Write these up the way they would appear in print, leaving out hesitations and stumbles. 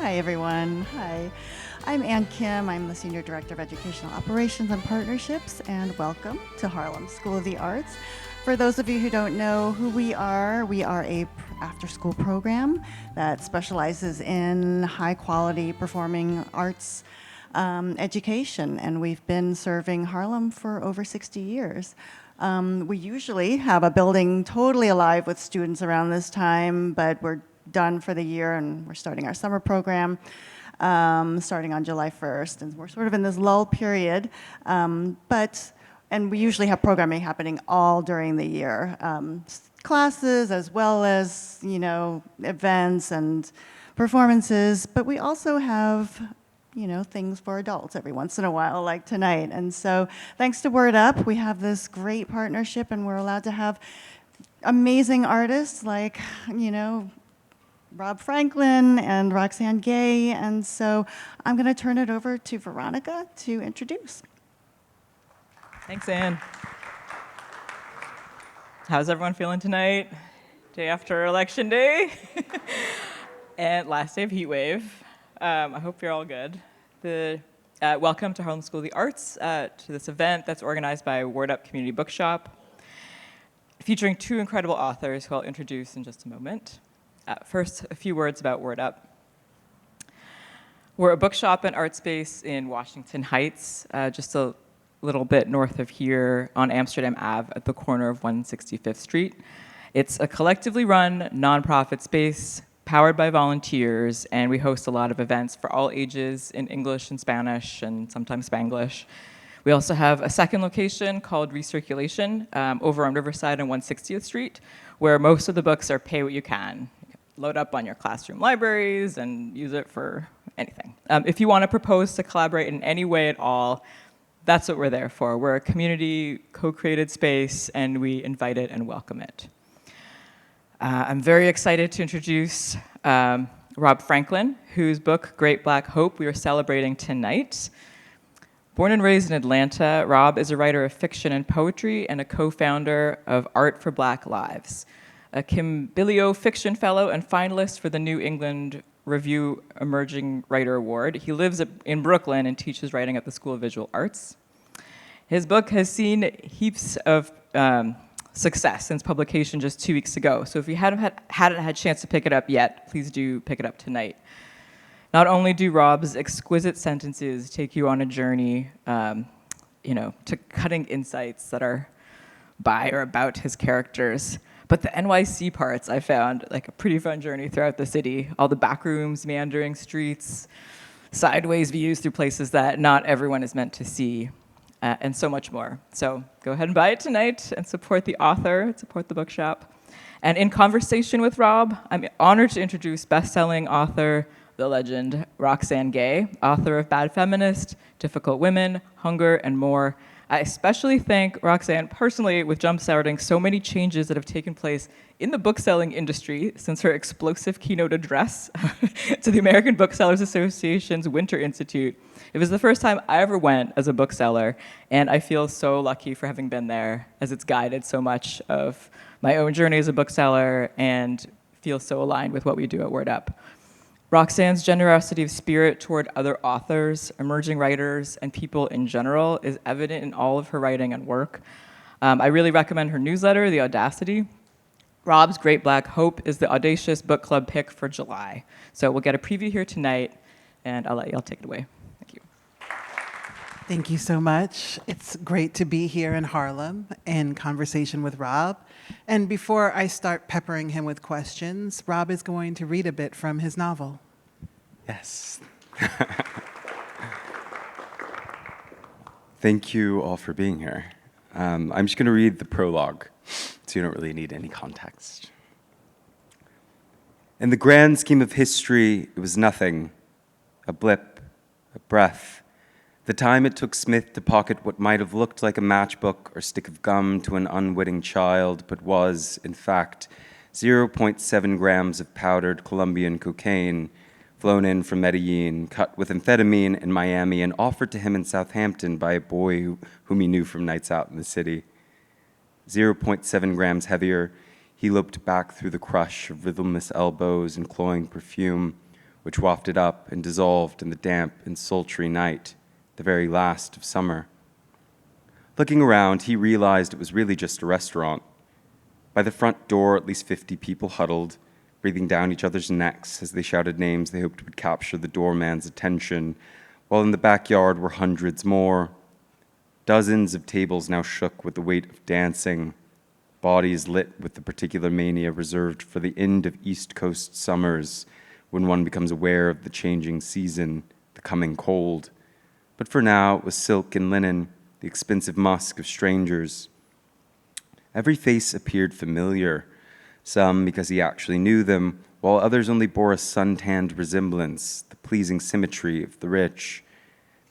Hi, everyone. Hi. I'm Ann Kim. I'm the Senior Director of Educational Operations and Partnerships, and welcome to Harlem School of the Arts. For those of you who don't know who we are a after-school program that specializes in high-quality performing arts education, and we've been serving Harlem for over 60 years. We usually have a building totally alive with students around this time, but we're done for the year and we're starting our summer program starting on July 1st. And we're sort of in this lull period, and we usually have programming happening all during the year. Classes as well as, events and performances, but we also have things for adults every once in a while, like tonight. And so thanks to Word Up, we have this great partnership, and we're allowed to have amazing artists like, Rob Franklin and Roxane Gay. And so I'm going to turn it over to Veronica to introduce. Thanks, Ann. How's everyone feeling tonight? Day after Election Day and last day of Heat Wave. I hope you're all good. Welcome to Harlem School of the Arts, to this event that's organized by Word Up Community Bookshop, featuring two incredible authors who I'll introduce in just a moment. First, a few words about Word Up. We're a bookshop and art space in Washington Heights, just a little bit north of here on Amsterdam Ave at the corner of 165th Street. It's a collectively run nonprofit space powered by volunteers, and we host a lot of events for all ages in English and Spanish and sometimes Spanglish. We also have a second location called Recirculation over on Riverside and 160th Street, where most of the books are pay what you can. Load up on your classroom libraries and use it for anything. If you want to propose to collaborate in any way at all, that's what we're there for. We're a community co-created space, and we invite it and welcome it. I'm very excited to introduce Rob Franklin, whose book, Great Black Hope, we are celebrating tonight. Born and raised in Atlanta, Rob is a writer of fiction and poetry and a co-founder of Art for Black Lives, a Kim Billio Fiction Fellow and finalist for the New England Review Emerging Writer Award. He lives in Brooklyn and teaches writing at the School of Visual Arts. His book has seen heaps of success since publication just 2 weeks ago. So if you hadn't had a chance to pick it up yet, please do pick it up tonight. Not only do Rob's exquisite sentences take you on a journey, to cutting insights that are by or about his characters, but the NYC parts I found like a pretty fun journey throughout the city. All the back rooms, meandering streets, sideways views through places that not everyone is meant to see, and so much more. So go ahead and buy it tonight and support the author, support the bookshop. And in conversation with Rob, I'm honored to introduce best-selling author, the legend, Roxane Gay, author of Bad Feminist, Difficult Women, Hunger, and more. I especially thank Roxane personally with jumpstarting so many changes that have taken place in the bookselling industry since her explosive keynote address to the American Booksellers Association's Winter Institute. It was the first time I ever went as a bookseller, and I feel so lucky for having been there, as it's guided so much of my own journey as a bookseller and feel so aligned with what we do at Word Up. Roxane's generosity of spirit toward other authors, emerging writers, and people in general is evident in all of her writing and work. I really recommend her newsletter, The Audacity. Rob's Great Black Hope is the audacious book club pick for July. So we'll get a preview here tonight, and I'll let y'all take it away. Thank you. Thank you so much. It's great to be here in Harlem in conversation with Rob. And before I start peppering him with questions, Rob is going to read a bit from his novel. Yes. Thank you all for being here. I'm just going to read the prologue, so you don't really need any context. In the grand scheme of history, it was nothing, a blip, a breath. The time it took Smith to pocket what might have looked like a matchbook or stick of gum to an unwitting child, but was, in fact, 0.7 grams of powdered Colombian cocaine flown in from Medellin, cut with amphetamine in Miami, and offered to him in Southampton by a boy whom he knew from nights out in the city. 0.7 grams heavier, he loped back through the crush of rhythmless elbows and cloying perfume, which wafted up and dissolved in the damp and sultry night, the very last of summer. Looking around, he realized it was really just a restaurant. By the front door, at least 50 people huddled, breathing down each other's necks as they shouted names they hoped would capture the doorman's attention, while in the backyard were hundreds more. Dozens of tables now shook with the weight of dancing, bodies lit with the particular mania reserved for the end of East Coast summers, when one becomes aware of the changing season, the coming cold. But for now, it was silk and linen, the expensive musk of strangers. Every face appeared familiar, some because he actually knew them, while others only bore a sun-tanned resemblance, the pleasing symmetry of the rich.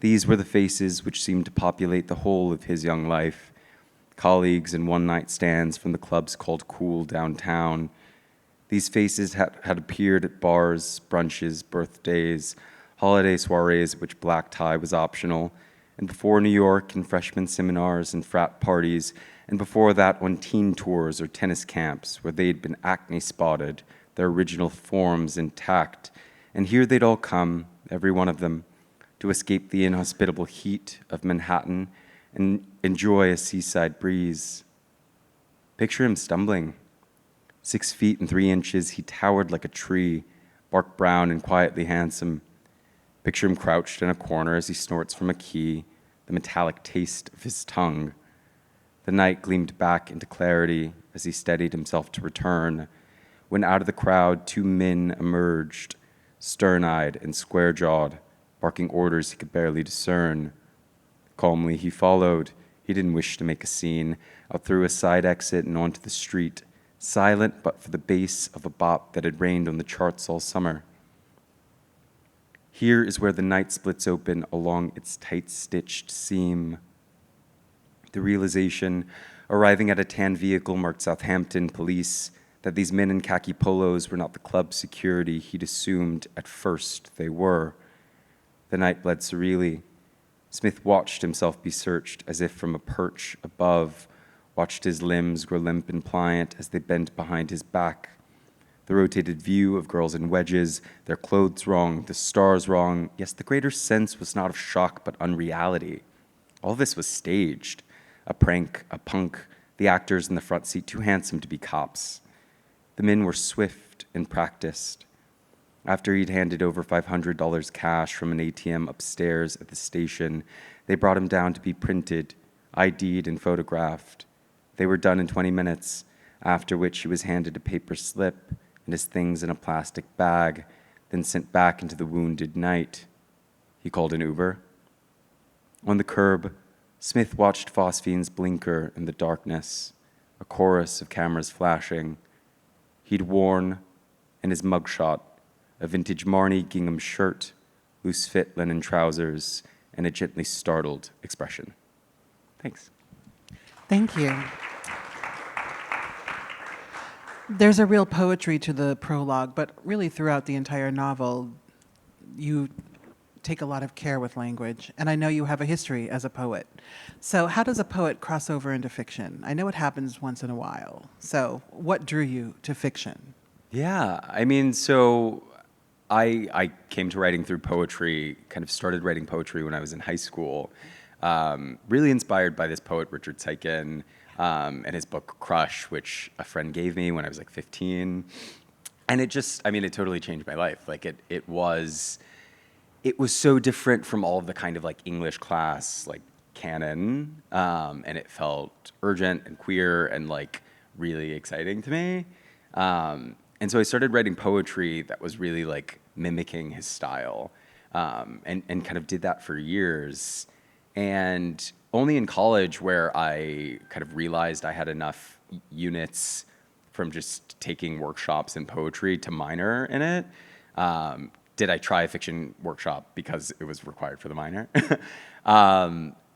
These were the faces which seemed to populate the whole of his young life, colleagues and one-night stands from the clubs called Cool downtown. These faces had appeared at bars, brunches, birthdays, holiday soirees at which black tie was optional, and before New York in freshman seminars and frat parties, and before that on teen tours or tennis camps where they'd been acne spotted, their original forms intact. And here they'd all come, every one of them, to escape the inhospitable heat of Manhattan and enjoy a seaside breeze. Picture him stumbling. 6 feet and 3 inches, he towered like a tree, bark brown and quietly handsome. Picture him crouched in a corner as he snorts from a key, the metallic taste of his tongue. The night gleamed back into clarity as he steadied himself to return, when out of the crowd 2 men emerged, stern-eyed and square-jawed, barking orders he could barely discern. Calmly he followed. He didn't wish to make a scene, out through a side exit and onto the street, silent but for the bass of a bop that had rained on the charts all summer. Here is where the night splits open along its tight-stitched seam. The realization, arriving at a tan vehicle marked Southampton Police, that these men in khaki polos were not the club security he'd assumed at first they were. The night bled serenely. Smith watched himself be searched as if from a perch above, watched his limbs grow limp and pliant as they bent behind his back. The rotated view of girls in wedges, their clothes wrong, the stars wrong. Yes, the greater sense was not of shock but unreality. All this was staged. A prank, a punk, the actors in the front seat too handsome to be cops. The men were swift and practiced. After he'd handed over $500 cash from an ATM upstairs at the station, they brought him down to be printed, ID'd, and photographed. They were done in 20 minutes, after which he was handed a paper slip and his things in a plastic bag, then sent back into the wounded night. He called an Uber. On the curb, Smith watched Phosphine's blinker in the darkness, a chorus of cameras flashing. He'd worn, in his mugshot, a vintage Marnie gingham shirt, loose-fit linen trousers, and a gently startled expression. Thanks. Thank you. There's a real poetry to the prologue, but really throughout the entire novel, you take a lot of care with language, and I know you have a history as a poet. So how does a poet cross over into fiction? I know it happens once in a while. So what drew you to fiction? Yeah, I mean, so I came to writing through poetry, kind of started writing poetry when I was in high school, really inspired by this poet, Richard Seikin, and his book Crush, which a friend gave me when I was like 15. And it just, I mean, it totally changed my life. Like it was so different from all of the kind of like English class, like canon, and it felt urgent and queer and like really exciting to me. And so I started writing poetry that was really like mimicking his style, and kind of did that for years. And only in college, where I kind of realized I had enough units from just taking workshops in poetry to minor in it, did I try a fiction workshop because it was required for the minor.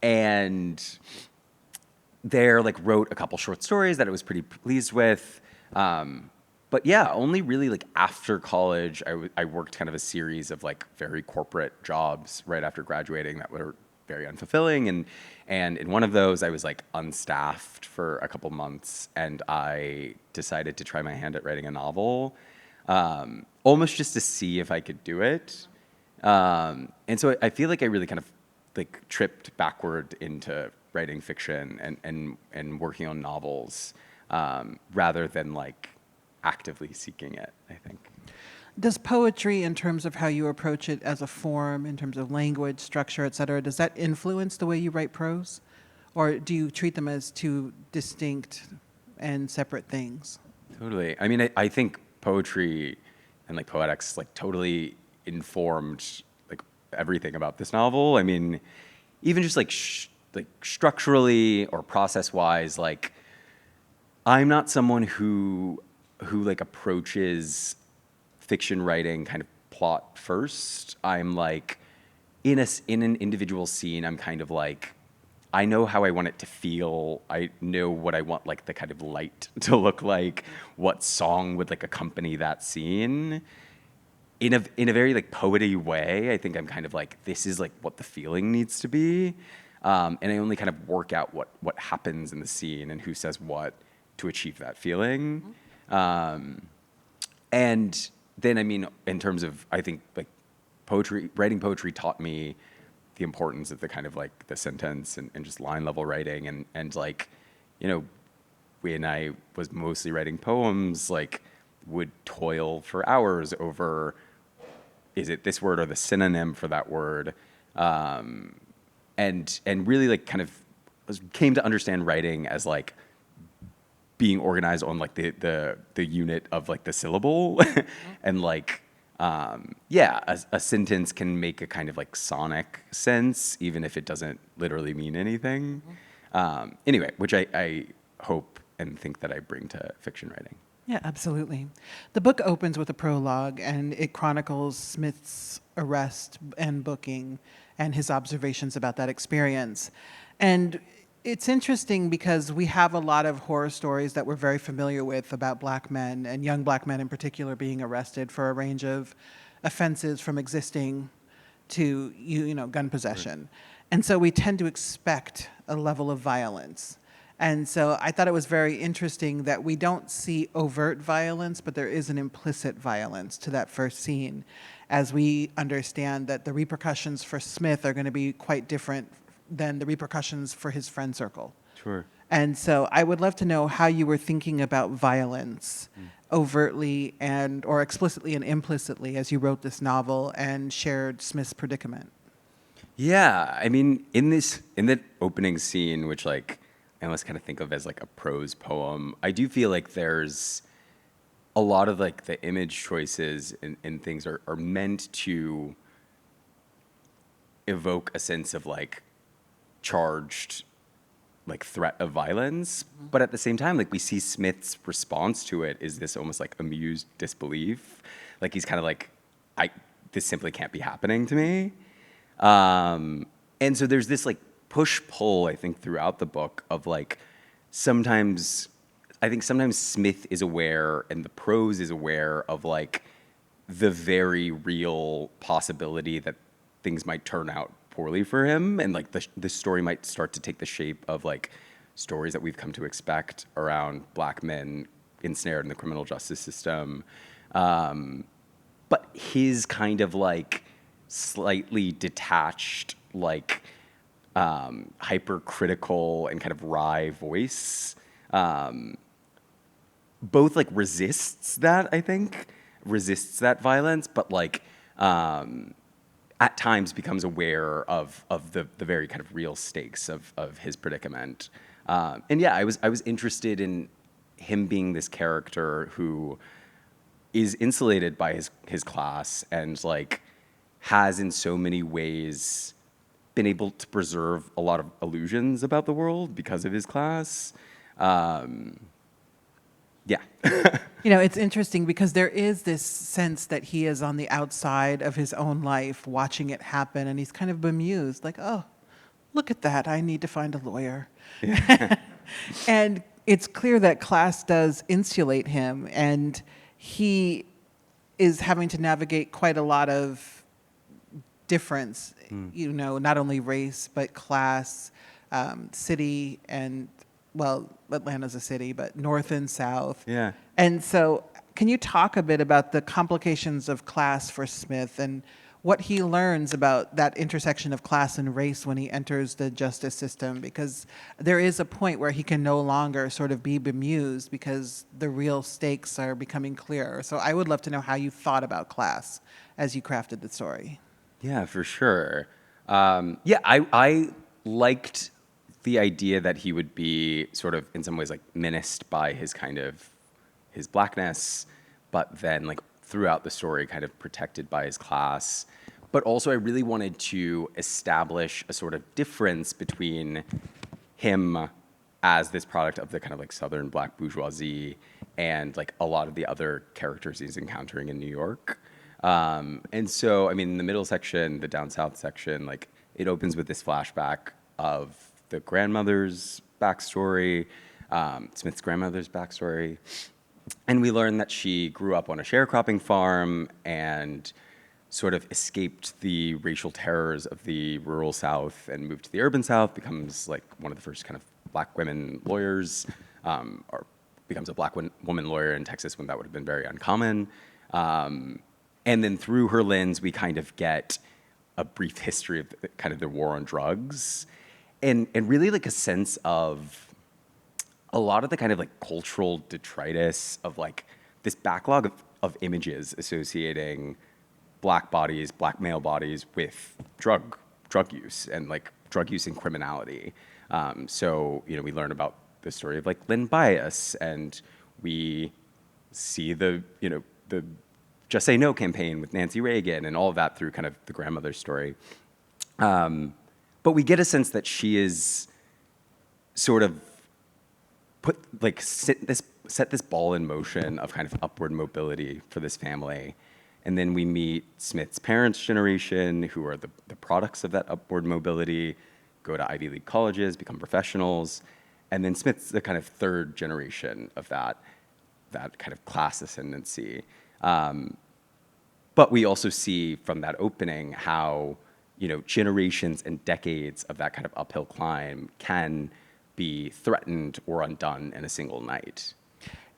And there, like, wrote a couple short stories that I was pretty pleased with. But yeah, only really like after college, I worked kind of a series of like very corporate jobs right after graduating that were very unfulfilling. And in one of those, I was like unstaffed for a couple months, and I decided to try my hand at writing a novel. almost just to see if I could do it. And so I feel like I really kind of like tripped backward into writing fiction and working on novels rather than like actively seeking it, I think. Does poetry, in terms of how you approach it as a form, in terms of language, structure, et cetera, does that influence the way you write prose? Or do you treat them as two distinct and separate things? Totally. I mean, I think poetry and like poetics like totally informed like everything about this novel. I mean, even just like like structurally or process wise, like I'm not someone who like approaches fiction writing kind of plot first. I'm like in an individual scene, I'm kind of like I know how I want it to feel. I know what I want like the kind of light to look like, what song would like accompany that scene. In a very like poety way, I think I'm kind of like this is like what the feeling needs to be. And I only kind of work out what happens in the scene and who says what to achieve that feeling. And then, I mean, in terms of, I think, like, writing poetry taught me the importance of the kind of, like, the sentence and just line-level writing. And, like, you know, when I was mostly writing poems, like, would toil for hours over, is it this word or the synonym for that word? And really, like, kind of came to understand writing as, like, being organized on like the unit of like the syllable and like a sentence can make a kind of like sonic sense even if it doesn't literally mean anything. Anyway, which I hope and think that I bring to fiction writing. Yeah, absolutely. The book opens with a prologue, and it chronicles Smith's arrest and booking and his observations about that experience. And it's interesting because we have a lot of horror stories that we're very familiar with about black men, and young black men in particular, being arrested for a range of offenses from existing to gun possession. Right. And so we tend to expect a level of violence. And so I thought it was very interesting that we don't see overt violence, but there is an implicit violence to that first scene, as we understand that the repercussions for Smith are going to be quite different than the repercussions for his friend circle. Sure. And so I would love to know how you were thinking about violence overtly and or explicitly and implicitly as you wrote this novel and shared Smith's predicament. Yeah, I mean, in the opening scene, which like I almost kind of think of as like a prose poem, I do feel like there's a lot of like the image choices and things are meant to evoke a sense of like charged like threat of violence, but at the same time like we see Smith's response to it is this almost like amused disbelief, like he's kind of like this simply can't be happening to me. And so there's this like push-pull, I think, throughout the book of like sometimes Smith is aware and the prose is aware of like the very real possibility that things might turn out poorly for him, and like the story might start to take the shape of like stories that we've come to expect around black men ensnared in the criminal justice system. But his kind of like slightly detached, like hypercritical and kind of wry voice, both like resists that violence, but like at times becomes aware of the very kind of real stakes of his predicament. And yeah, I was interested in him being this character who is insulated by his class and like has in so many ways been able to preserve a lot of illusions about the world because of his class. Yeah. It's interesting because there is this sense that he is on the outside of his own life, watching it happen, and he's kind of bemused, like, oh, look at that, I need to find a lawyer. Yeah. And it's clear that class does insulate him, and he is having to navigate quite a lot of difference, not only race, but class, city, and, well, Atlanta's a city, but north and south. Yeah. And so can you talk a bit about the complications of class for Smith and what he learns about that intersection of class and race when he enters the justice system? Because there is a point where he can no longer sort of be bemused because the real stakes are becoming clearer. So I would love to know how you thought about class as you crafted the story. Yeah, for sure. I liked the idea that he would be sort of in some ways like menaced by his kind of his blackness, but then like throughout the story kind of protected by his class. But also I really wanted to establish a sort of difference between him as this product of the kind of like Southern black bourgeoisie and like a lot of the other characters he's encountering in New York. And so, I mean, in the middle section, the down south section, like it opens with this flashback of the grandmother's backstory, Smith's grandmother's backstory. And we learn that she grew up on a sharecropping farm and sort of escaped the racial terrors of the rural South and moved to the urban South, becomes like one of the first kind of black women lawyers, or becomes a black woman lawyer in Texas when that would have been very uncommon. And then through her lens, we kind of get a brief history of kind of the war on drugs and really like a sense of a lot of the kind of like cultural detritus of like this backlog of images associating black bodies, black male bodies with drug use and like drug use and criminality. So, you know, we learn about the story of like Lynn Bias, and we see the Just Say No campaign with Nancy Reagan and all of that through kind of the grandmother's story. But we get a sense that she is sort of set this ball in motion of kind of upward mobility for this family. And then we meet Smith's parents' generation, who are the products of that upward mobility, go to Ivy League colleges, become professionals. And then Smith's the kind of third generation of that kind of class ascendancy. But we also see from that opening how, you know, generations and decades of that kind of uphill climb can be threatened or undone in a single night.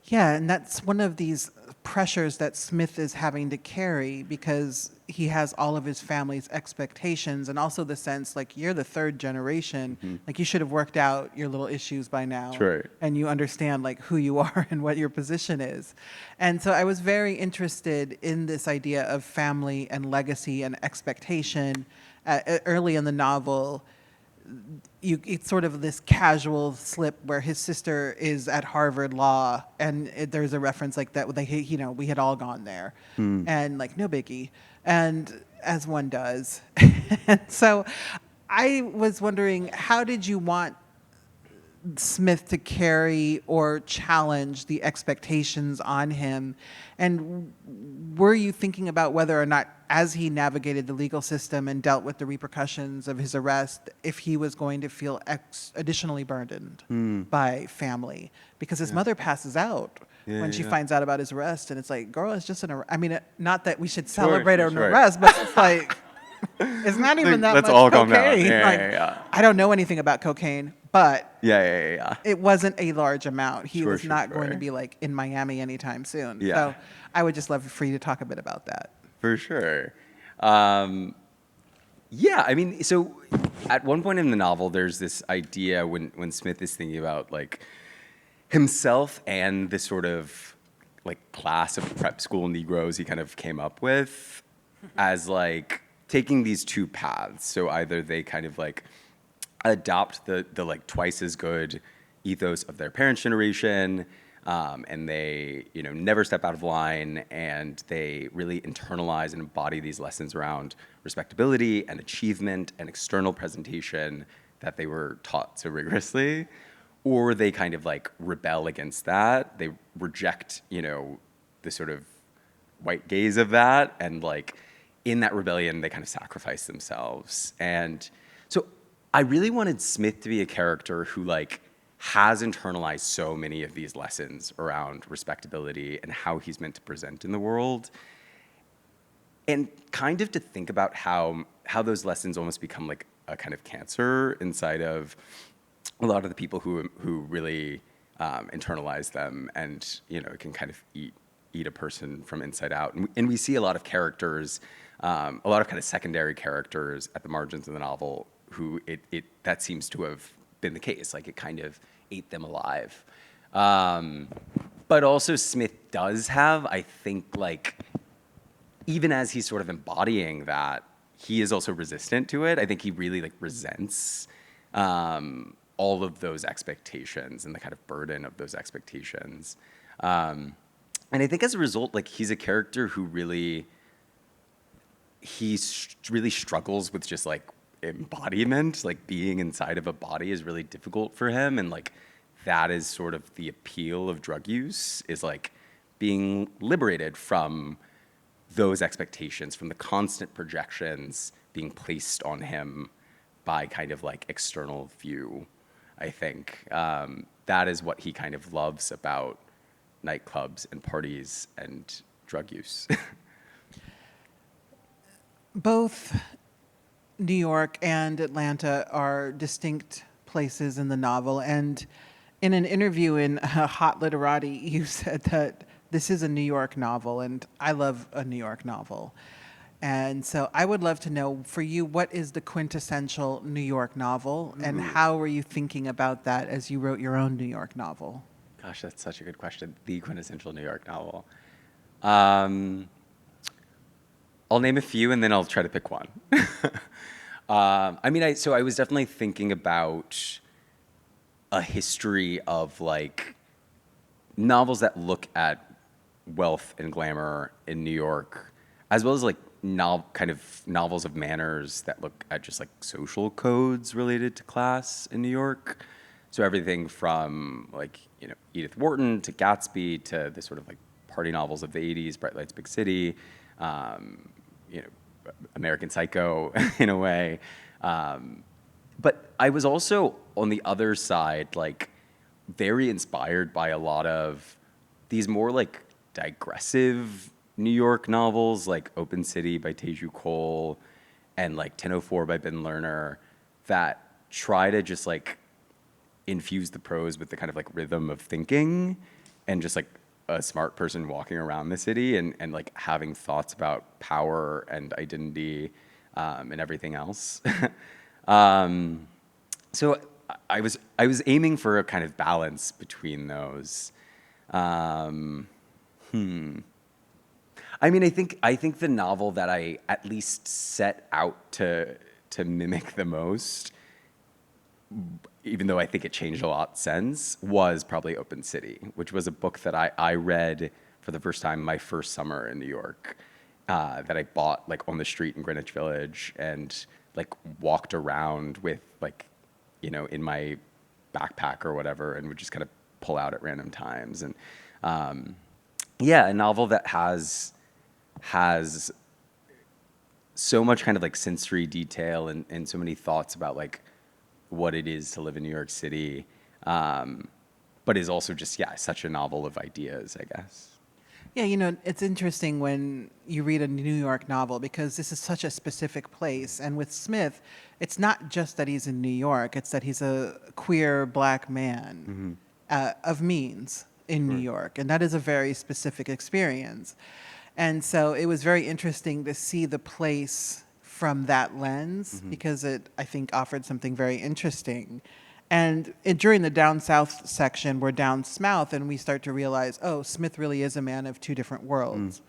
Yeah, and that's one of these pressures that Smith is having to carry because he has all of his family's expectations and also the sense like you're the third generation, like you should have worked out your little issues by now. Right. And you understand like who you are and what your position is. And so I was very interested in this idea of family and legacy and expectation early in the novel. It's sort of this casual slip where his sister is at Harvard Law, and there's a reference like that. We had all gone there, and like no biggie, and as one does. And so, I was wondering, how did you want Smith to carry or challenge the expectations on him, and were you thinking about whether or not, as he navigated the legal system and dealt with the repercussions of his arrest, if he was going to feel additionally burdened by family? Because his mother passes out when she finds out about his arrest, and it's like, girl, it's just an arrest. I mean, not that we should celebrate an arrest, but it's like, it's not even that Let's much all cocaine. calm down. Yeah. I don't know anything about cocaine, but Yeah. it wasn't a large amount. He was not going to Sure. be like in Miami anytime soon. Yeah. So I would just love for you to talk a bit about that. For sure. I mean, so at one point in the novel, there's this idea when Smith is thinking about like himself and this sort of like class of prep school Negroes he kind of came up with as like taking these two paths. So either they kind of like adopt the like twice as good ethos of their parents' generation, and they, you know, never step out of line, and they really internalize and embody these lessons around respectability and achievement and external presentation that they were taught so rigorously, or they kind of like rebel against that. They reject, you know, the sort of white gaze of that, and like in that rebellion, they kind of sacrifice themselves. And so I really wanted Smith to be a character who like has internalized so many of these lessons around respectability and how he's meant to present in the world, and kind of to think about how those lessons almost become like a kind of cancer inside of a lot of the people who really internalize them, and, you know, it can kind of eat eat a person from inside out. And we see a lot of characters, a lot of kind of secondary characters at the margins of the novel who that seems to have been the case. Like it kind of ate them alive. But also Smith does have, I think, like, even as he's sort of embodying that, he is also resistant to it. I think he really like resents all of those expectations and the kind of burden of those expectations. And I think as a result, like he's a character who really struggles with just like embodiment. Like being inside of a body is really difficult for him, and like that is sort of the appeal of drug use, is like being liberated from those expectations, from the constant projections being placed on him by kind of like external view. I think that is what he kind of loves about nightclubs and parties and drug use. Both New York and Atlanta are distinct places in the novel. And in an interview in Hot Literati, you said that this is a New York novel, and I love a New York novel. And so I would love to know, for you, what is the quintessential New York novel, and how were you thinking about that as you wrote your own New York novel? Gosh, that's such a good question. The quintessential New York novel. I'll name a few, and then I'll try to pick one. I mean, so I was definitely thinking about a history of like novels that look at wealth and glamour in New York, as well as like kind of novels of manners that look at just like social codes related to class in New York. So everything from like, you know, Edith Wharton to Gatsby to the sort of like party novels of the 80s, Bright Lights, Big City, you know, American Psycho in a way. But I was also on the other side, like very inspired by a lot of these more like digressive New York novels, like Open City by Teju Cole and like 10:04 by Ben Lerner, that try to just like infuse the prose with the kind of like rhythm of thinking and just like a smart person walking around the city and like having thoughts about power and identity and everything else. So I was aiming for a kind of balance between those. I mean, I think the novel that I at least set out to mimic the most, even though I think it changed a lot since, was probably Open City, which was a book that I read for the first time my first summer in New York, that I bought like on the street in Greenwich Village and like walked around with like, you know, in my backpack or whatever, and would just kind of pull out at random times. And yeah, a novel that has so much kind of like sensory detail and so many thoughts about like what it is to live in New York City, but is also just, yeah, such a novel of ideas, I guess. Yeah, you know, it's interesting when you read a New York novel because this is such a specific place. And with Smith, it's not just that he's in New York, it's that he's a queer black man of means in New York. And that is a very specific experience. And so it was very interesting to see the place from that lens because it, I think, offered something very interesting. And during the down south section, we're down south, and we start to realize, oh, Smith really is a man of two different worlds.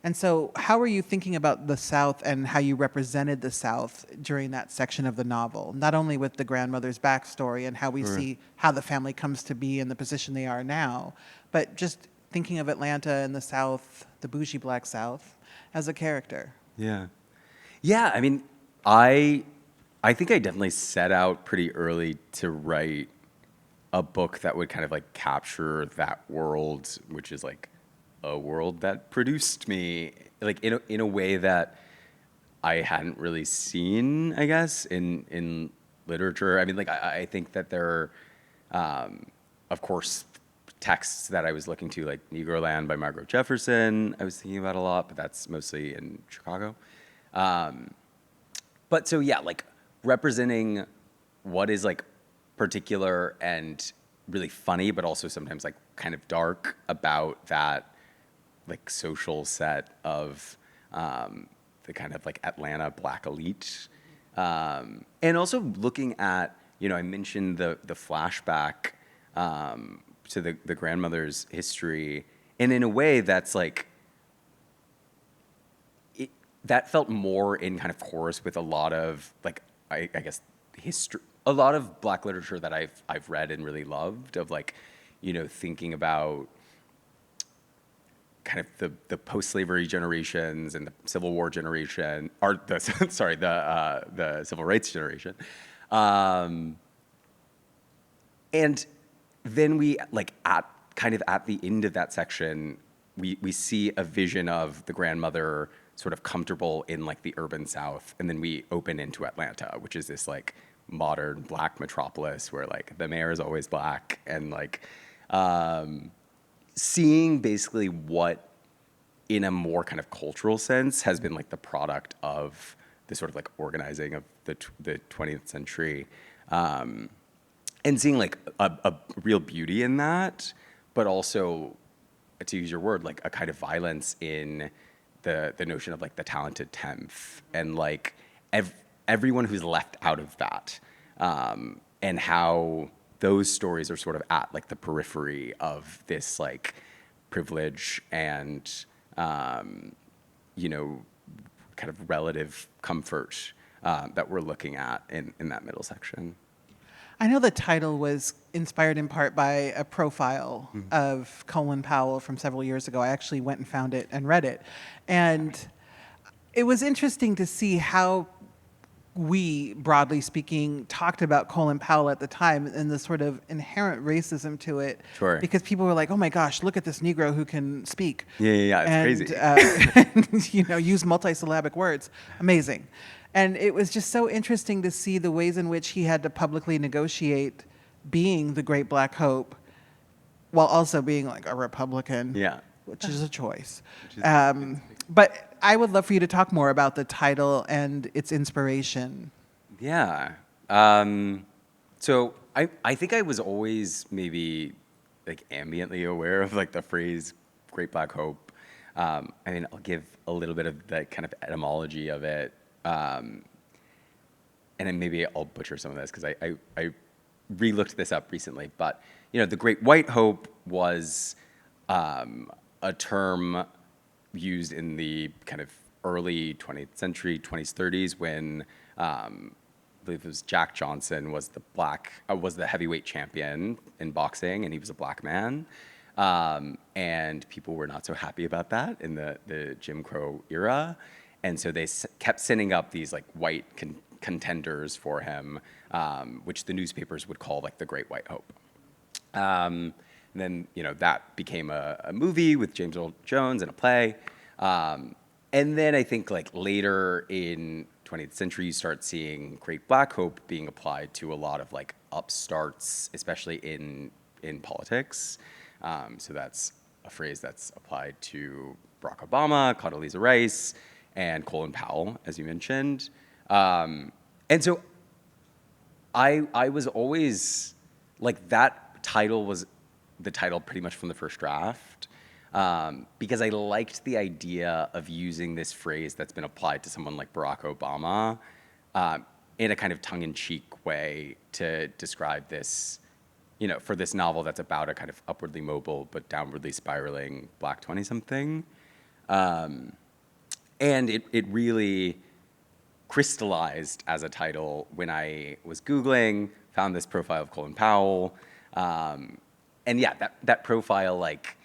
And so how were you thinking about the South and how you represented the South during that section of the novel? Not only with the grandmother's backstory and how we see how the family comes to be in the position they are now, but just thinking of Atlanta and the South, the bougie black South, as a character. Yeah. Yeah, I mean, I think I definitely set out pretty early to write a book that would kind of like capture that world, which is like a world that produced me, like in a way that I hadn't really seen, I guess, in literature. I mean, like I think that there are, of course, texts that I was looking to, like Negroland by Margaret Jefferson, I was thinking about a lot, but that's mostly in Chicago. But so yeah, like representing what is like particular and really funny, but also sometimes like kind of dark about that like social set of the kind of like Atlanta Black elite, and also looking at, I mentioned the flashback to the grandmother's history, and in a way that's like that felt more in kind of chorus with a lot of like I guess history, a lot of Black literature that I've read and really loved, of like, thinking about kind of the post-slavery generations and the Civil War generation, or the sorry, the Civil Rights generation, and then we like at the end of that section, we see a vision of the grandmother sort of comfortable in like the urban South, and then we open into Atlanta, which is this like modern Black metropolis where like the mayor is always Black, and like seeing basically what, in a more kind of cultural sense, has been like the product of the sort of like organizing of the 20th century, and seeing like a real beauty in that, but also, to use your word, like a kind of violence in the notion of like the talented 10th, and like everyone who's left out of that, and how those stories are sort of at like the periphery of this like privilege and kind of relative comfort that we're looking at in that middle section. I know the title was inspired in part by a profile of Colin Powell from several years ago. I actually went and found it and read it. And it was interesting to see how we, broadly speaking, talked about Colin Powell at the time and the sort of inherent racism to it. Sure. Because people were like, oh my gosh, look at this Negro who can speak. Yeah, it's crazy. And, use multisyllabic words. Amazing. And it was just so interesting to see the ways in which he had to publicly negotiate being the great Black hope while also being like a Republican, which is a choice. But I would love for you to talk more about the title and its inspiration. Yeah. So I think I was always maybe like ambiently aware of like the phrase Great Black Hope. I mean, I'll give a little bit of the kind of etymology of it. And then maybe I'll butcher some of this because I re-looked this up recently. But, the Great White Hope was a term used in the kind of early 20th century, 20s, 30s, when I believe it was Jack Johnson was the heavyweight champion in boxing, and he was a Black man. And people were not so happy about that in the Jim Crow era. And so they kept sending up these like white contenders for him, which the newspapers would call like the Great White Hope. And then, that became a movie with James Earl Jones and a play. And then I think like later in 20th century, you start seeing Great Black Hope being applied to a lot of like upstarts, especially in politics. So that's a phrase that's applied to Barack Obama, Condoleezza Rice, and Colin Powell, as you mentioned. And so I was always, like, that title was the title pretty much from the first draft, because I liked the idea of using this phrase that's been applied to someone like Barack Obama in a kind of tongue-in-cheek way to describe this, for this novel that's about a kind of upwardly mobile but downwardly spiraling Black 20-something. And it really crystallized as a title when I was Googling, found this profile of Colin Powell. And yeah, that profile, like,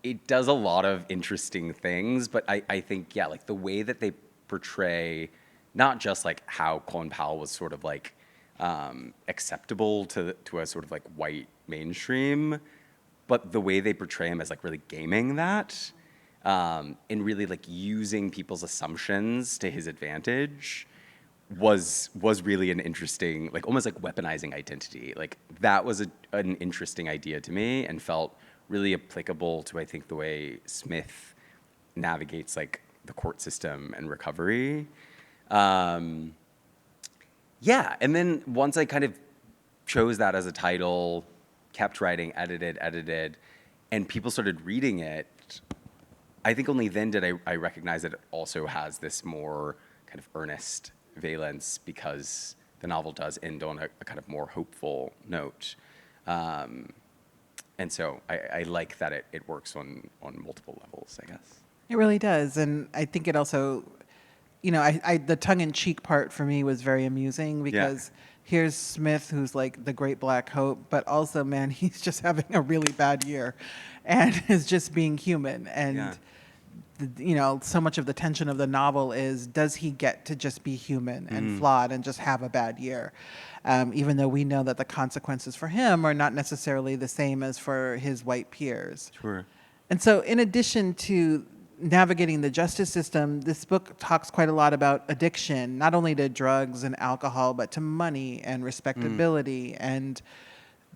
it does a lot of interesting things, but I think, yeah, like the way that they portray not just like how Colin Powell was sort of like acceptable to a sort of like white mainstream, but the way they portray him as like really gaming that, and really like using people's assumptions to his advantage was really an interesting, like almost like weaponizing identity. Like that was an interesting idea to me and felt really applicable to, I think, the way Smith navigates like the court system and recovery. Yeah, and then once I kind of chose that as a title, kept writing, edited, and people started reading it, I think only then did I recognize that it also has this more kind of earnest valence because the novel does end on a kind of more hopeful note. And so I like that it works on multiple levels, I guess. It really does. And I think it also, the tongue-in-cheek part for me was very amusing because here's Smith, who's like the great black hope, but also, man, he's just having a really bad year and is just being human. And, so much of the tension of the novel is, does he get to just be human and flawed and just have a bad year? Even though we know that the consequences for him are not necessarily the same as for his white peers. Sure. And so in addition to navigating the justice system, this book talks quite a lot about addiction, not only to drugs and alcohol, but to money and respectability and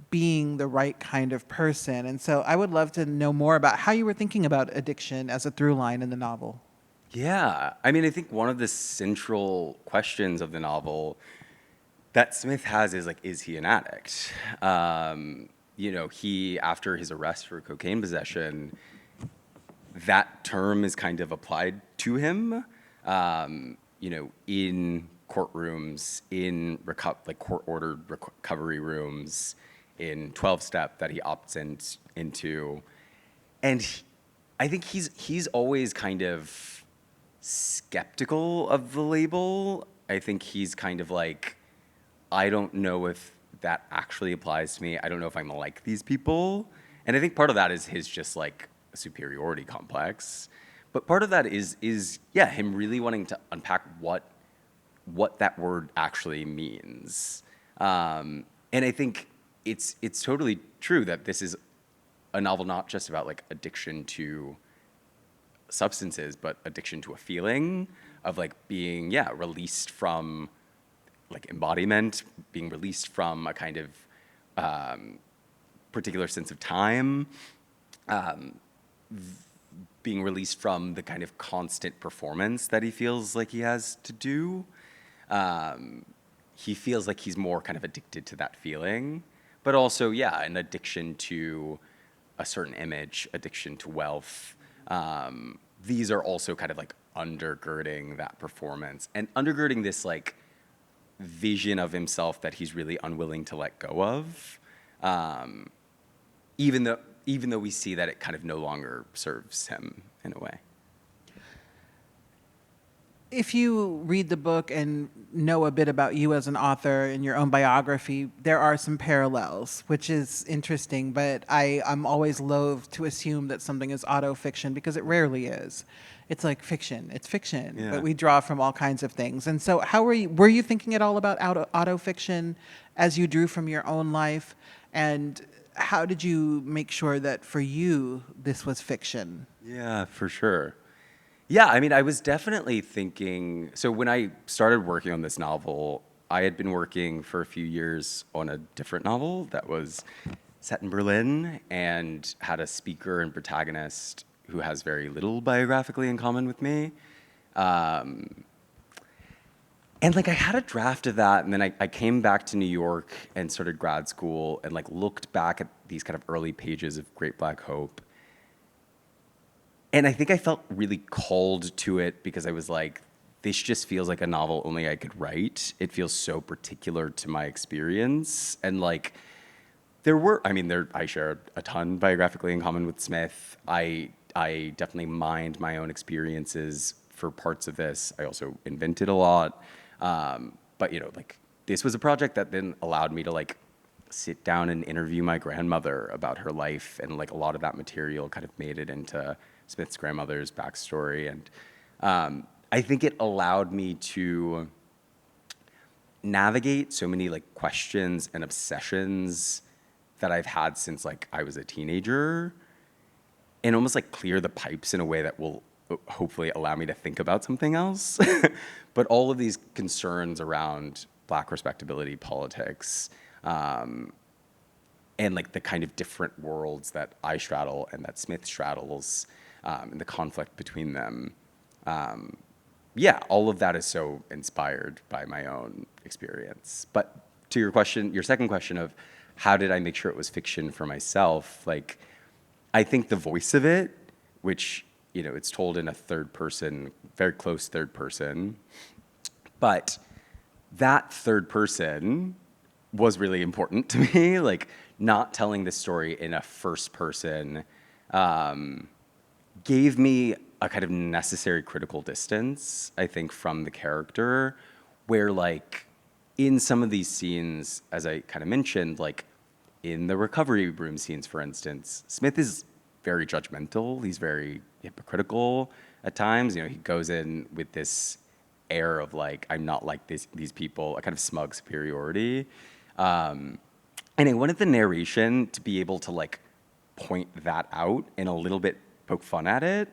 being the right kind of person. And so I would love to know more about how you were thinking about addiction as a through line in the novel. Yeah. I mean, I think one of the central questions of the novel that Smith has is like, is he an addict? He, after his arrest for cocaine possession, that term is kind of applied to him, in courtrooms, in court-ordered recovery rooms, in 12-step that he opts into. And I think he's always kind of skeptical of the label. I think he's kind of like, I don't know if that actually applies to me. I don't know if I'm like these people. And I think part of that is his just like a superiority complex. But part of that is him really wanting to unpack what that word actually means. And I think it's totally true that this is a novel not just about like addiction to substances, but addiction to a feeling of like being, released from like embodiment, being released from a kind of particular sense of time, being released from the kind of constant performance that he feels like he has to do. He feels like he's more kind of addicted to that feeling, but also, an addiction to a certain image, addiction to wealth. These are also kind of like undergirding that performance and undergirding this like vision of himself that he's really unwilling to let go of, even though we see that it kind of no longer serves him in a way. If you read the book and know a bit about you as an author in your own biography, there are some parallels, which is interesting, but I'm always loath to assume that something is autofiction because it rarely is. It's like fiction. It's fiction, but we draw from all kinds of things. And so were you thinking at all about autofiction as you drew from your own life? And how did you make sure that for you, this was fiction? Yeah, for sure. Yeah, I mean, I was definitely thinking, so when I started working on this novel, I had been working for a few years on a different novel that was set in Berlin and had a speaker and protagonist who has very little biographically in common with me. And like I had a draft of that, and then I came back to New York and started grad school and like looked back at these kind of early pages of Great Black Hope. And I think I felt really called to it because I was like, this just feels like a novel only I could write. It feels so particular to my experience. And like, I share a ton biographically in common with Smith. I definitely mined my own experiences for parts of this. I also invented a lot. But like this was a project that then allowed me to like sit down and interview my grandmother about her life. And like a lot of that material kind of made it into Smith's grandmother's backstory. And I think it allowed me to navigate so many like questions and obsessions that I've had since like I was a teenager and almost like clear the pipes in a way that will hopefully allow me to think about something else. But all of these concerns around Black respectability politics, and like the kind of different worlds that I straddle and that Smith straddles, and the conflict between them. All of that is so inspired by my own experience. But to your second question of how did I make sure it was fiction for myself, like I think the voice of it which, you know, it's told in a third person, very close third person. But that third person was really important to me. Like, not telling the story in a first person gave me a kind of necessary critical distance, I think, from the character, where, like, in some of these scenes, as I kind of mentioned, like in the recovery room scenes, for instance, Smith is very judgmental. He's very hypocritical at times. You know, he goes in with this air of like, I'm not like these people, a kind of smug superiority. And I wanted the narration to be able to like point that out and a little bit poke fun at it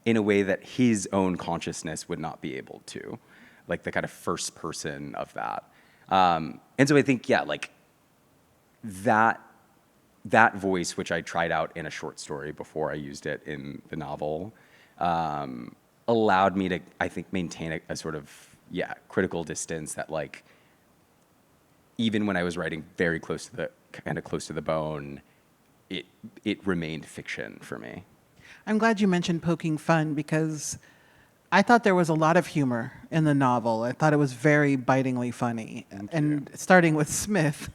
in a way that his own consciousness would not be able to, like the kind of first person of that. And so I think, yeah, like that voice, which I tried out in a short story before I used it in the novel, allowed me to, I think, maintain a sort of, critical distance that, like, even when I was writing very close to the bone, it remained fiction for me. I'm glad you mentioned poking fun because I thought there was a lot of humor in the novel. I thought it was very bitingly funny. And starting with Smith,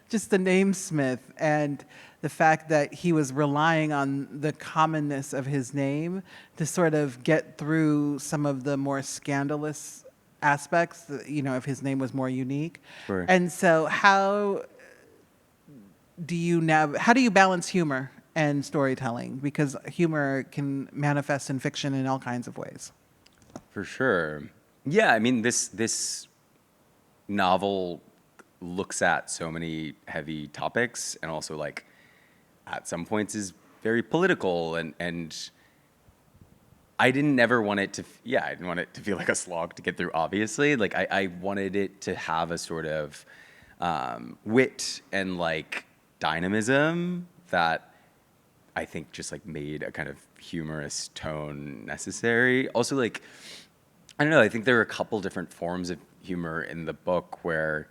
just the name Smith and the fact that he was relying on the commonness of his name to sort of get through some of the more scandalous aspects, you know, if his name was more unique. Sure. And so how do you balance humor and storytelling? Because humor can manifest in fiction in all kinds of ways. For sure. Yeah, I mean, this novel looks at so many heavy topics and also, like, at some points is very political and I didn't want it to feel like a slog to get through, obviously. Like, I wanted it to have a sort of wit and, like, dynamism that I think just, like, made a kind of humorous tone necessary. Also, like, I don't know, I think there are a couple different forms of humor in the book where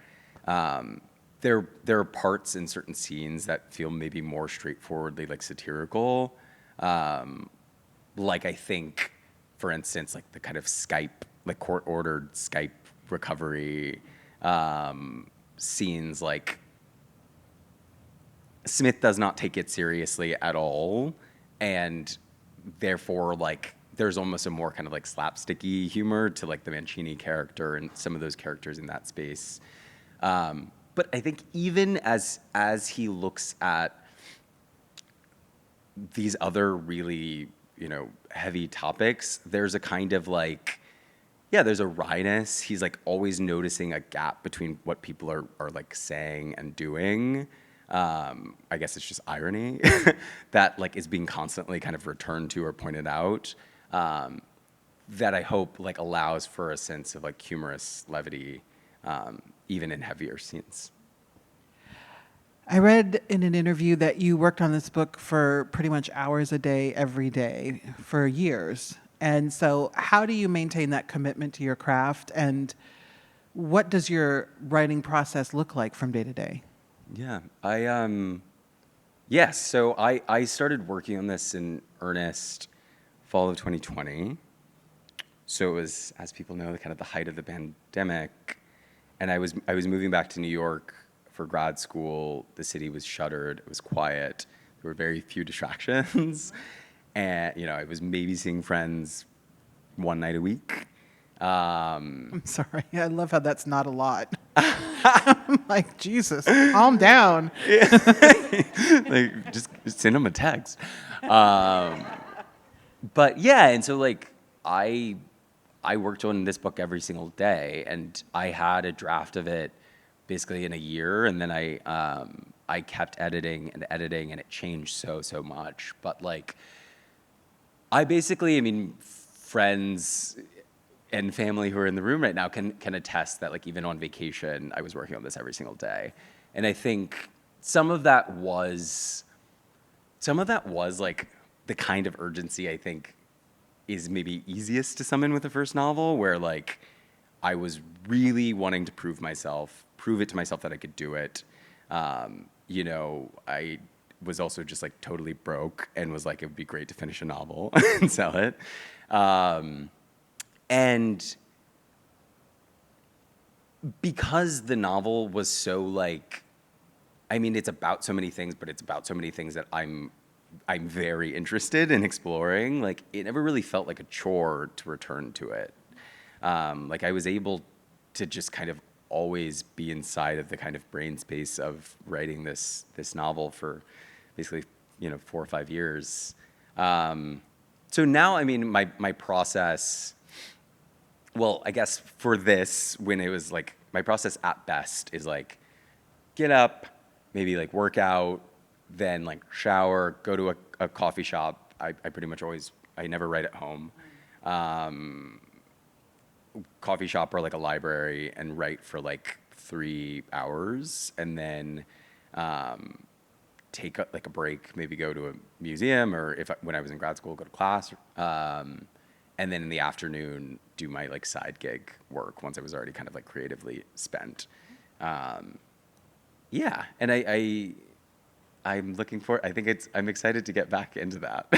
there are parts in certain scenes that feel maybe more straightforwardly, like, satirical. Like, I think, for instance, like the kind of Skype, like court-ordered Skype recovery scenes, like, Smith does not take it seriously at all, and therefore, like, there's almost a more kind of like slapsticky humor to, like, the Mancini character and some of those characters in that space. But I think even as he looks at these other really, you know, heavy topics, there's a kind of like, there's a wryness. He's, like, always noticing a gap between what people are like saying and doing. I guess it's just irony that, like, is being constantly kind of returned to or pointed out, that I hope, like, allows for a sense of, like, humorous levity, even in heavier scenes. I read in an interview that you worked on this book for pretty much hours a day, every day, for years. And so how do you maintain that commitment to your craft? And what does your writing process look like from day to day? Yeah, so I started working on this in earnest fall of 2020. So it was, as people know, kind of the height of the pandemic. And I was moving back to New York for grad school. The city was shuttered. It was quiet. There were very few distractions. And, you know, I was maybe seeing friends one night a week. I'm sorry. I love how that's not a lot. I'm like, Jesus, calm down. Like, just send them a text. But yeah, and so, like, I worked on this book every single day, and I had a draft of it basically in a year, and then I kept editing, and it changed so much. But, like, I mean, friends and family who are in the room right now can attest that, like, even on vacation, I was working on this every single day. And I think some of that was like the kind of urgency I think is maybe easiest to summon with the first novel, where, like, I was really wanting to prove it to myself that I could do it. You know, I was also just like totally broke and was like, it would be great to finish a novel and sell it. And because the novel was so like, I mean, it's about so many things, but it's about so many things that I'm very interested in exploring. Like, it never really felt like a chore to return to it. Like, I was able to just kind of always be inside of the kind of brain space of writing this novel for basically, 4 or 5 years. So now, I mean, my process. Well, I guess for this, when it was like, my process at best is like, get up, maybe like work out, then like shower, go to a coffee shop. I pretty much always, I never write at home. Coffee shop or like a library and write for like 3 hours, and then take like a break, maybe go to a museum, or when I was in grad school, go to class. And then in the afternoon, do my like side gig work once I was already kind of like creatively spent. Yeah, and I'm looking for. I'm excited to get back into that.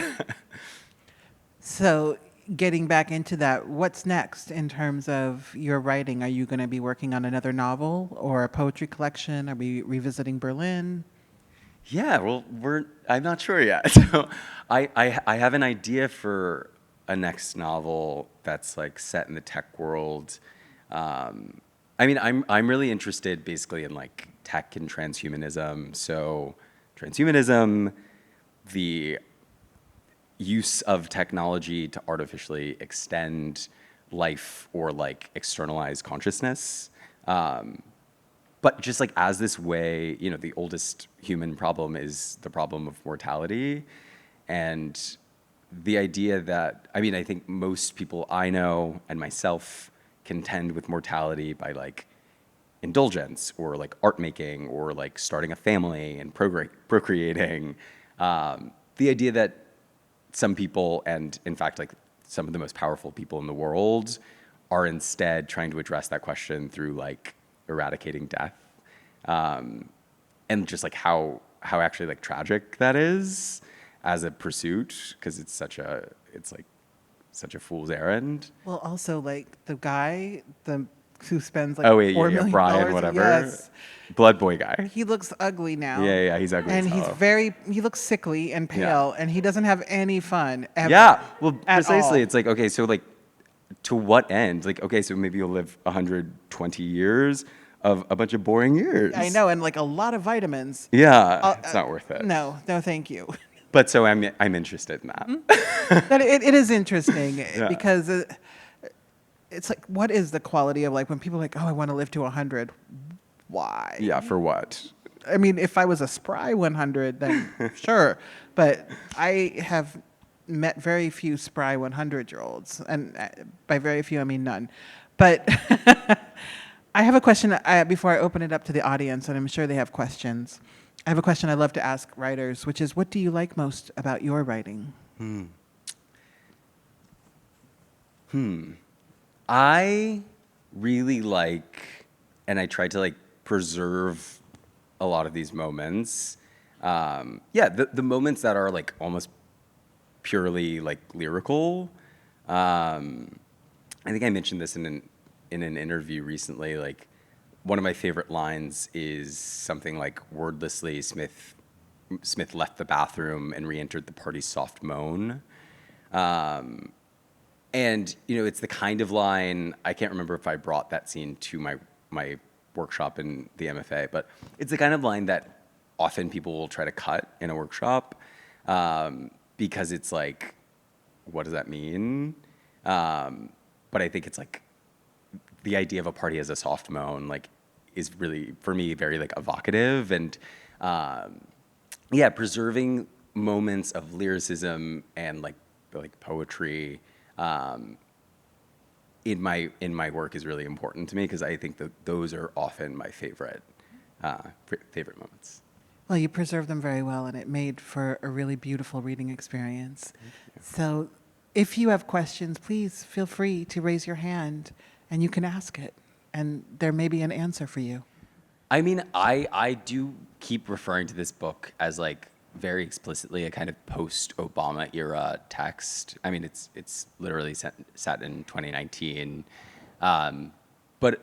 So, getting back into that, what's next in terms of your writing? Are you going to be working on another novel or a poetry collection? Are we revisiting Berlin? Yeah, well, I'm not sure yet. So I have an idea for a next novel that's like set in the tech world. I mean, I'm really interested basically in like tech and transhumanism. So transhumanism, the use of technology to artificially extend life or like externalize consciousness. But just like as this way, the oldest human problem is the problem of mortality. And the idea that, I mean, I think most people I know and myself contend with mortality by like indulgence or like art making or like starting a family and procreating. The idea that some people, and in fact, like some of the most powerful people in the world, are instead trying to address that question through like eradicating death, and just like how actually like tragic that is as a pursuit, because it's such a fool's errand. Well, also like the guy, who spends like Oh wait, $4 yeah, million. Brian, whatever, Yes, Blood Boy guy. he looks ugly now. Yeah, he's ugly. And as he's hell. he looks sickly and pale, and he doesn't have any fun ever. Yeah, well, at precisely. all. It's like, okay, so like, to what end? Like, okay, so maybe you'll live 120 years of a bunch of boring years. I know, and like a lot of vitamins. Yeah, it's not worth it. No, thank you. But so I'm interested in that. But it is interesting Yeah. because it's like, what is the quality of like when people are like, oh, I want to live to 100? Why? Yeah, for what? I mean, if I was a spry 100, then sure. But I have met very few spry 100-year-olds, and by very few I mean none. But I have a question before I open it up to the audience, and I'm sure they have questions. I have a question I love to ask writers, which is, what do you like most about your writing? I really like, and I try to like preserve a lot of these moments. The moments that are like almost purely like lyrical. I think I mentioned this in an interview recently. Like, one of my favorite lines is something like, wordlessly Smith left the bathroom and re-entered the party's soft moan. And it's the kind of line, I can't remember if I brought that scene to my workshop in the MFA, but it's the kind of line that often people will try to cut in a workshop, because it's like, what does that mean? But I think it's like, the idea of a party as a soft moan, like, is really, for me, very like evocative, and preserving moments of lyricism and like poetry in my work is really important to me, because I think that those are often my favorite moments. Well, you preserved them very well, and it made for a really beautiful reading experience. So if you have questions, please feel free to raise your hand, and you can ask it, and there may be an answer for you. I mean, I do keep referring to this book as like very explicitly a kind of post-Obama era text. I mean, it's literally set in 2019, but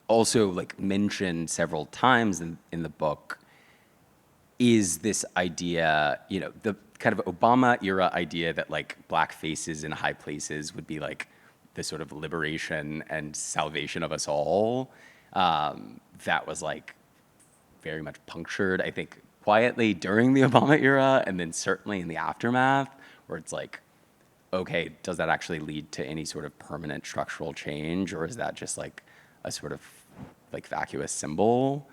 also like mentioned several times in the book is this idea, you know, the kind of Obama era idea that like black faces in high places would be like the sort of liberation and salvation of us all. That was like very much punctured, I think, quietly during the Obama era, and then certainly in the aftermath, where it's like, okay, does that actually lead to any sort of permanent structural change, or is that just like a sort of like vacuous symbol?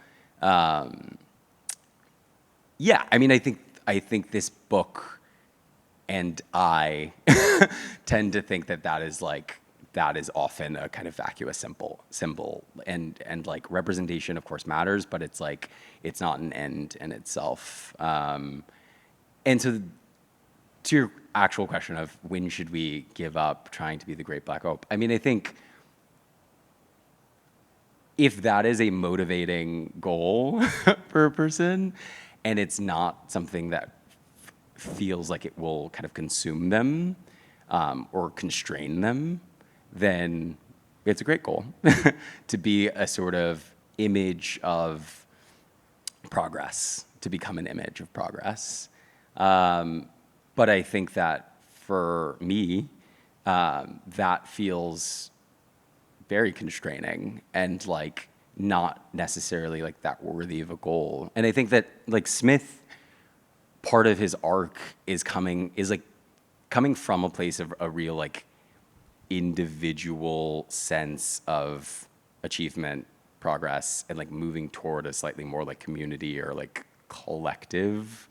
Yeah, I mean, I think this book and I tend to think that that is often a kind of vacuous symbol, and like representation of course matters, but it's like it's not an end in itself. And so to your actual question of when should we give up trying to be the great black hope, I mean, I think if that is a motivating goal for a person and it's not something that feels like it will kind of consume them or constrain them, then it's a great goal to be a sort of image of progress, to become an image of progress. But I think that for me, that feels very constraining and like not necessarily like that worthy of a goal. And I think that like Smith, part of his arc is coming from a place of a real like individual sense of achievement, progress, and like moving toward a slightly more like community or like collective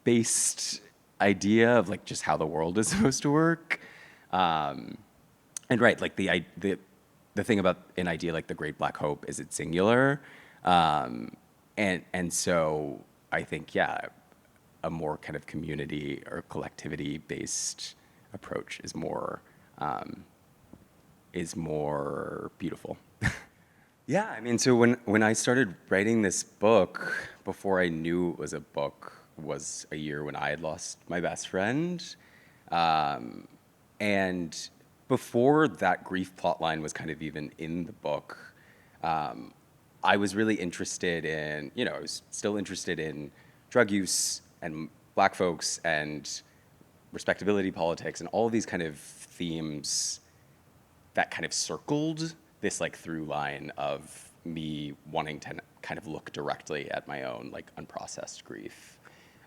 based idea of like just how the world is supposed to work. And right, like the thing about an idea like the Great Black Hope is it's singular, and so I think a more kind of community or collectivity based approach is more beautiful. Yeah, I mean, so when I started writing this book, before I knew it was a book, was a year when I had lost my best friend, and before that grief plotline was kind of even in the book, I was really interested in, I was still interested in drug use and black folks and respectability politics and all of these kind of themes that kind of circled this like through line of me wanting to kind of look directly at my own like unprocessed grief.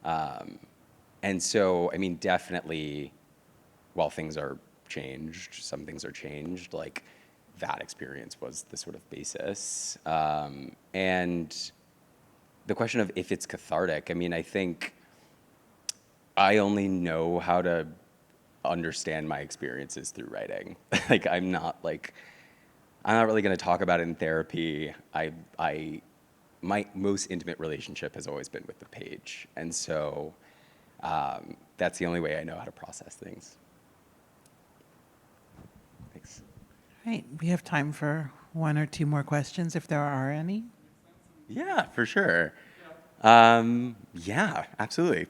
And so, I mean, definitely while things are changed, some things are changed, like that experience was the sort of basis. And the question of if it's cathartic, I mean, I think I only know how to understand my experiences through writing. Like, I'm not really going to talk about it in therapy. My most intimate relationship has always been with the page. And so that's the only way I know how to process things. Thanks. All right, we have time for one or two more questions if there are any. Yeah, for sure. Yeah, absolutely.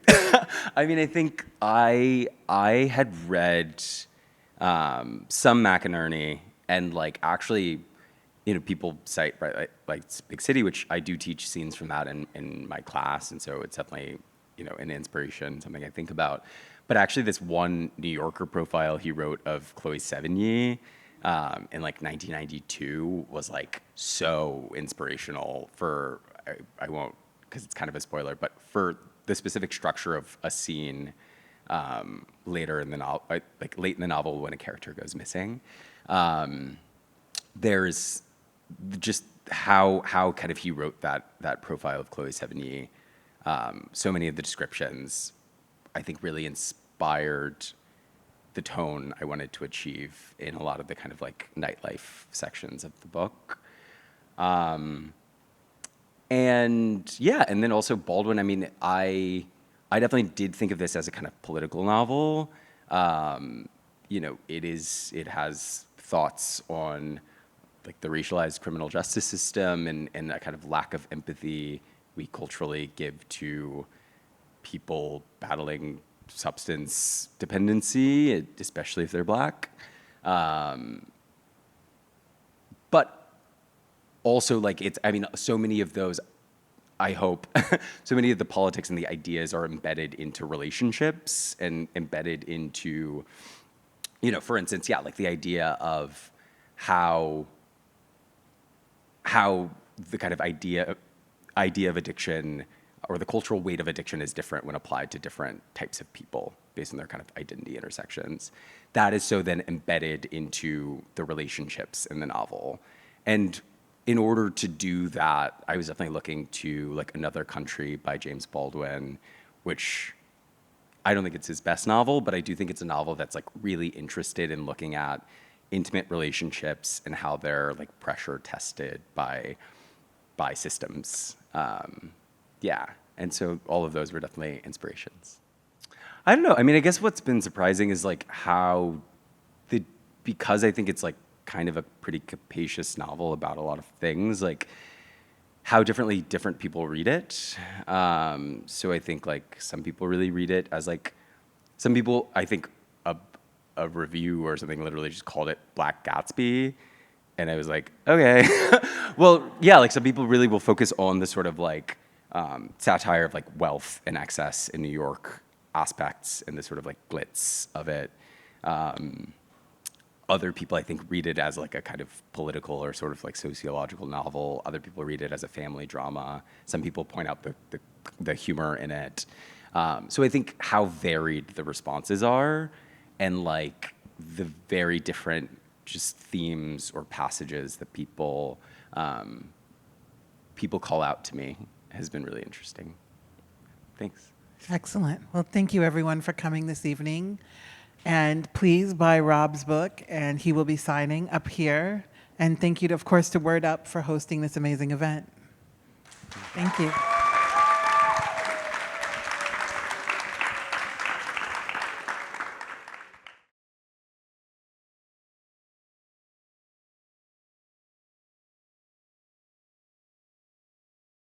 I mean, I think I had read some McInerney, and like actually, people cite like Big City, which I do teach scenes from that in my class, and so it's definitely an inspiration, something I think about. But actually, this one New Yorker profile he wrote of Chloe Sevigny in like 1992 was like so inspirational for I won't, because it's kind of a spoiler, but for the specific structure of a scene later in the novel, like late in the novel when a character goes missing. There's just how kind of he wrote that profile of Chloe Sevigny. So many of the descriptions, I think, really inspired the tone I wanted to achieve in a lot of the kind of like nightlife sections of the book. And yeah, and then also Baldwin, I mean, I definitely did think of this as a kind of political novel. It has thoughts on like the racialized criminal justice system and a kind of lack of empathy we culturally give to people battling substance dependency, especially if they're Black. But also, like, so many of those, I hope, so many of the politics and the ideas are embedded into relationships and embedded into, for instance, like the idea of how the kind of idea of addiction or the cultural weight of addiction is different when applied to different types of people based on their kind of identity intersections. That is so then embedded into the relationships in the novel. And in order to do that, I was definitely looking to like Another Country by James Baldwin, which I don't think it's his best novel, but I do think it's a novel that's like really interested in looking at intimate relationships and how they're like pressure tested by systems. And so all of those were definitely inspirations. I don't know. I mean, I guess what's been surprising is like how because I think it's like kind of a pretty capacious novel about a lot of things, like how different people read it. So I think like some people really read it as like, some people, I think a review or something literally just called it Black Gatsby. And I was like, okay. Well, yeah, like some people really will focus on the sort of like satire of like wealth and excess in New York aspects and the sort of like glitz of it. Other people, I think, read it as like a kind of political or sort of like sociological novel. Other people read it as a family drama. Some people point out the humor in it. So I think how varied the responses are and like the very different just themes or passages that people call out to me has been really interesting. Thanks. Excellent. Well, thank you everyone for coming this evening. And please buy Rob's book, and he will be signing up here. And thank you, of course, to Word Up for hosting this amazing event. Thank you.